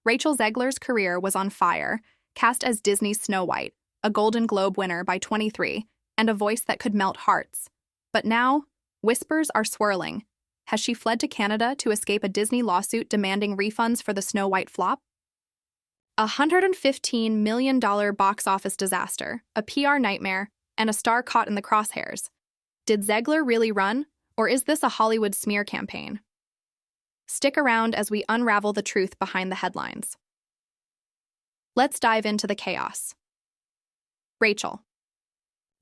Rachel Zegler's career was on fire, cast as Disney's Snow White, a Golden Globe winner by 23, and a voice that could melt hearts. But now, whispers are swirling. Has she fled to Canada to escape a Disney lawsuit demanding refunds for the Snow White flop? A $115 million box office disaster, a PR nightmare, and a star caught in the crosshairs. Did Zegler really run, or is this a Hollywood smear campaign? Stick around as we unravel the truth behind the headlines. Let's dive into the chaos. Rachel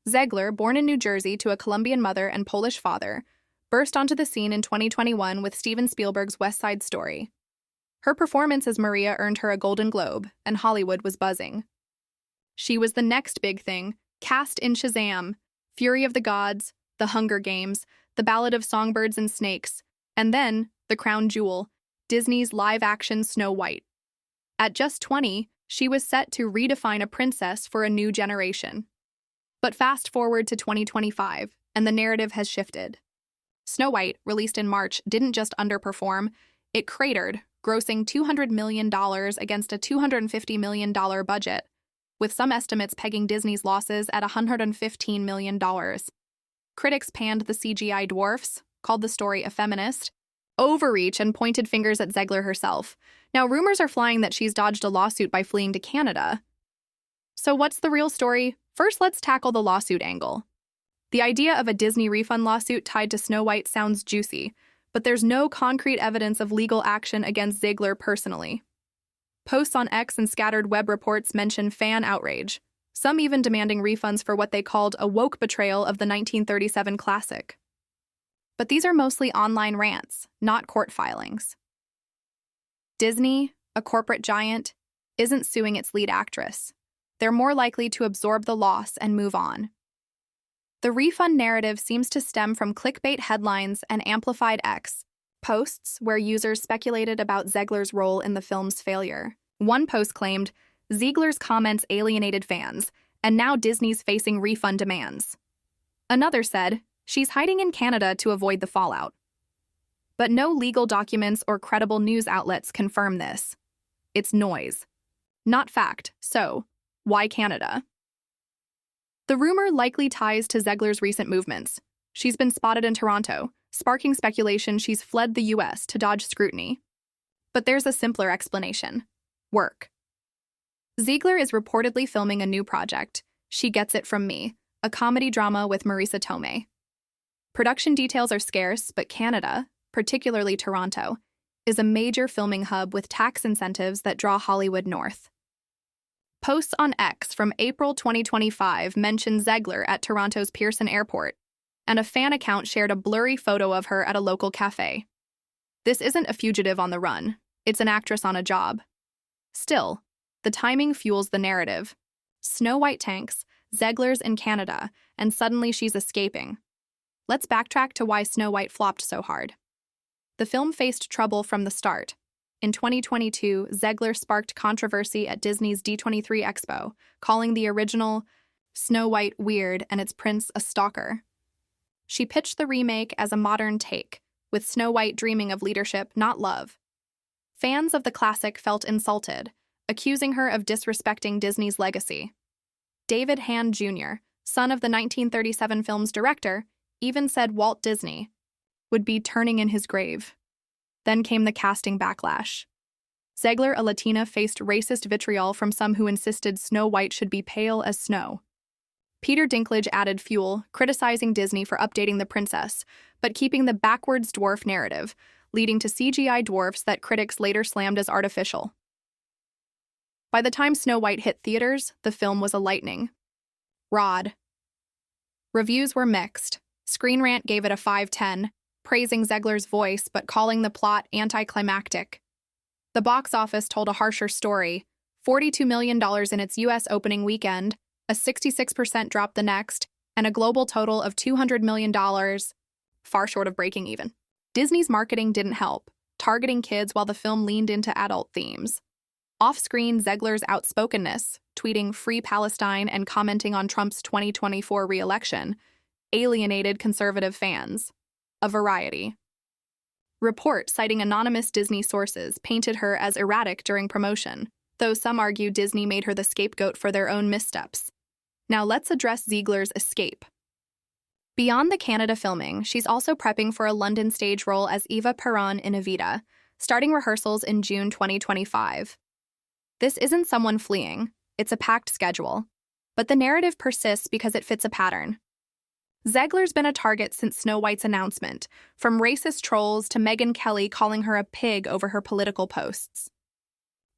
Zegler, born in New Jersey to a Colombian mother and Polish father, burst onto the scene in 2021 with Steven Spielberg's West Side Story. Her performance as Maria earned her a Golden Globe, and Hollywood was buzzing. She was the next big thing, cast in Shazam, Fury of the Gods, The Hunger Games, The Ballad of Songbirds and Snakes, and then the crown jewel, Disney's live-action Snow White. At just 20, she was set to redefine a princess for a new generation. But fast forward to 2025, and the narrative has shifted. Snow White, released in March, didn't just underperform, it cratered, grossing $200 million against a $250 million budget, with some estimates pegging Disney's losses at $115 million. Critics panned the CGI dwarfs, called the story effeminist, overreach, and pointed fingers at Zegler herself. Now, rumors are flying that she's dodged a lawsuit by fleeing to Canada. So what's the real story? First, let's tackle the lawsuit angle. The idea of a Disney refund lawsuit tied to Snow White sounds juicy, but there's no concrete evidence of legal action against Zegler personally. Posts on X and scattered web reports mention fan outrage, some even demanding refunds for what they called a woke betrayal of the 1937 classic. But these are mostly online rants, not court filings. Disney, a corporate giant, isn't suing its lead actress. They're more likely to absorb the loss and move on. The refund narrative seems to stem from clickbait headlines and amplified X posts where users speculated about Zegler's role in the film's failure. One post claimed, "Zegler's comments alienated fans, and now Disney's facing refund demands." Another said, "She's hiding in Canada to avoid the fallout." But no legal documents or credible news outlets confirm this. It's noise, not fact. So, why Canada? The rumor likely ties to Zegler's recent movements. She's been spotted in Toronto, sparking speculation she's fled the US to dodge scrutiny. But there's a simpler explanation: work. Zegler is reportedly filming a new project, She Gets It From Me, a comedy drama with Marisa Tomei. Production details are scarce, but Canada, particularly Toronto, is a major filming hub with tax incentives that draw Hollywood north. Posts on X from April 2025 mention Zegler at Toronto's Pearson Airport, and a fan account shared a blurry photo of her at a local cafe. This isn't a fugitive on the run, it's an actress on a job. Still, the timing fuels the narrative. Snow White tanks, Zegler's in Canada, and suddenly she's escaping. Let's backtrack to why Snow White flopped so hard. The film faced trouble from the start. In 2022, Zegler sparked controversy at Disney's D23 Expo, calling the original Snow White weird and its prince a stalker. She pitched the remake as a modern take, with Snow White dreaming of leadership, not love. Fans of the classic felt insulted, accusing her of disrespecting Disney's legacy. David Hand Jr., son of the 1937 film's director, even said Walt Disney would be turning in his grave. Then came the casting backlash. Zegler, a Latina, faced racist vitriol from some who insisted Snow White should be pale as snow. Peter Dinklage added fuel, criticizing Disney for updating the princess, but keeping the backwards dwarf narrative, leading to CGI dwarfs that critics later slammed as artificial. By the time Snow White hit theaters, the film was a lightning rod. Reviews were mixed. Screen Rant gave it a 5/10, praising Zegler's voice but calling the plot anticlimactic. The box office told a harsher story: $42 million in its U.S. opening weekend, a 66% drop the next, and a global total of $200 million, far short of breaking even. Disney's marketing didn't help, targeting kids while the film leaned into adult themes. Off-screen, Zegler's outspokenness, tweeting "Free Palestine" and commenting on Trump's 2024 re-election, alienated conservative fans. A variety. Report citing anonymous Disney sources painted her as erratic during promotion, though some argue Disney made her the scapegoat for their own missteps. Now let's address Zegler's escape. Beyond the Canada filming, she's also prepping for a London stage role as Eva Perron in Evita, starting rehearsals in June 2025. This isn't someone fleeing, it's a packed schedule. But the narrative persists because it fits a pattern. Zegler's been a target since Snow White's announcement, from racist trolls to Megyn Kelly calling her a pig over her political posts.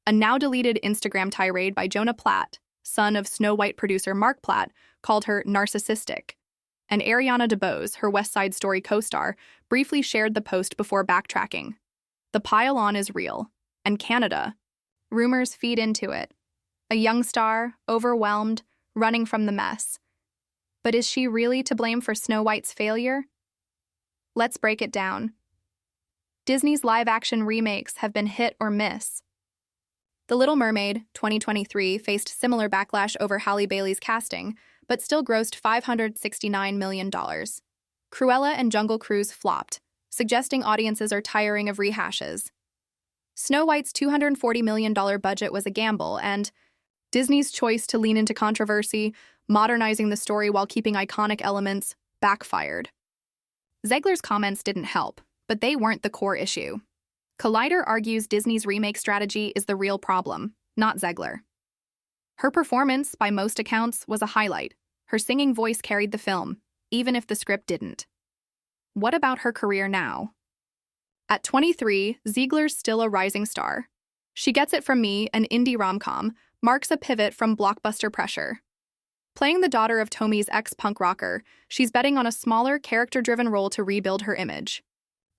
A now-deleted Instagram tirade by Jonah Platt, son of Snow White producer Mark Platt, called her narcissistic. And Ariana DeBose, her West Side Story co-star, briefly shared the post before backtracking. The pile-on is real, and Canada. Rumors feed into it. A young star, overwhelmed, running from the mess. But is she really to blame for Snow White's failure? Let's break it down. Disney's live-action remakes have been hit or miss. The Little Mermaid, 2023, faced similar backlash over Halle Bailey's casting, but still grossed $569 million. Cruella and Jungle Cruise flopped, suggesting audiences are tiring of rehashes. Snow White's $240 million budget was a gamble, and Disney's choice to lean into controversy, modernizing the story while keeping iconic elements, backfired. Zegler's comments didn't help, but they weren't the core issue. Collider argues Disney's remake strategy is the real problem, not Zegler. Her performance, by most accounts, was a highlight. Her singing voice carried the film, even if the script didn't. What about her career now? At 23, Zegler's still a rising star. She Gets It From Me, an indie rom-com, marks a pivot from blockbuster pressure. Playing the daughter of Tommy's ex-punk rocker, she's betting on a smaller, character-driven role to rebuild her image.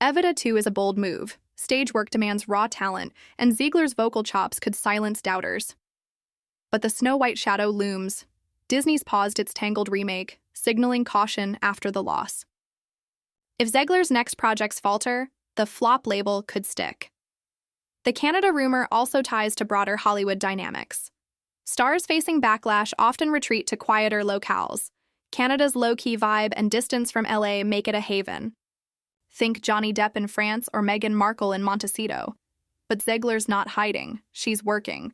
Evita 2 is a bold move. Stage work demands raw talent, and Zegler's vocal chops could silence doubters. But the Snow White shadow looms. Disney's paused its Tangled remake, signaling caution after the loss. If Zegler's next projects falter, the flop label could stick. The Canada rumor also ties to broader Hollywood dynamics. Stars facing backlash often retreat to quieter locales. Canada's low-key vibe and distance from LA make it a haven. Think Johnny Depp in France or Meghan Markle in Montecito. But Zegler's not hiding, she's working.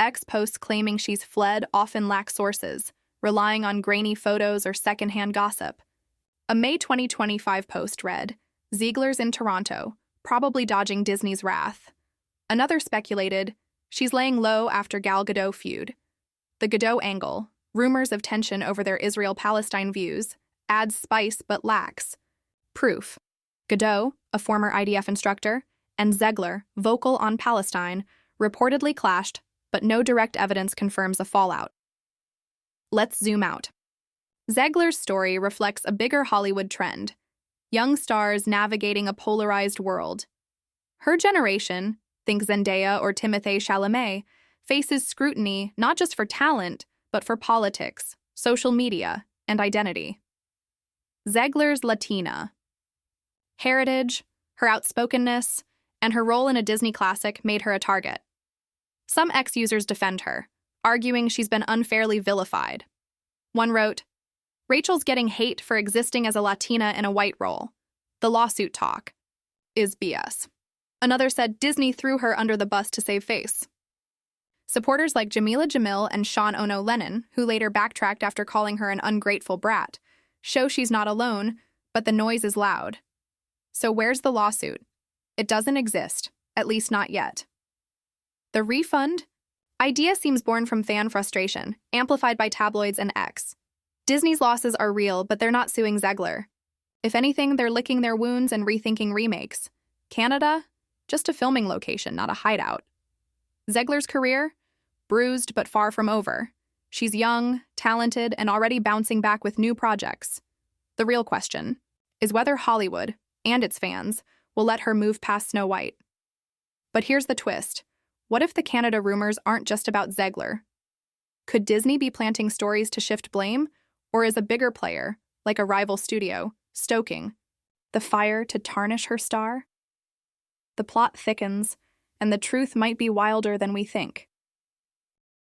Ex-posts claiming she's fled often lack sources, relying on grainy photos or secondhand gossip. A May 2025 post read, "Zegler's in Toronto, probably dodging Disney's wrath." Another speculated, she's laying low after Gal Gadot feud. The Gadot angle, rumors of tension over their Israel-Palestine views, adds spice but lacks proof. Gadot, a former IDF instructor, and Zegler, vocal on Palestine, reportedly clashed, but no direct evidence confirms a fallout. Let's zoom out. Zegler's story reflects a bigger Hollywood trend, young stars navigating a polarized world. Her generation, think Zendaya or Timothée Chalamet, faces scrutiny not just for talent, but for politics, social media, and identity. Zegler's Latina. Heritage, her outspokenness, and her role in a Disney classic made her a target. Some ex-users defend her, arguing she's been unfairly vilified. One wrote, "Rachel's getting hate for existing as a Latina in a white role. The lawsuit talk is BS." Another said Disney threw her under the bus to save face. Supporters like Jamila Jamil and Sean Ono Lennon, who later backtracked after calling her an ungrateful brat, show she's not alone, but the noise is loud. So where's the lawsuit? It doesn't exist, at least not yet. The refund idea seems born from fan frustration, amplified by tabloids and X. Disney's losses are real, but they're not suing Zegler. If anything, they're licking their wounds and rethinking remakes. Canada? Just a filming location, not a hideout. Zegler's career? Bruised but far from over. She's young, talented, and already bouncing back with new projects. The real question is whether Hollywood, and its fans, will let her move past Snow White. But here's the twist. What if the Canada rumors aren't just about Zegler? Could Disney be planting stories to shift blame, or is a bigger player, like a rival studio, stoking the fire to tarnish her star? The plot thickens, and the truth might be wilder than we think.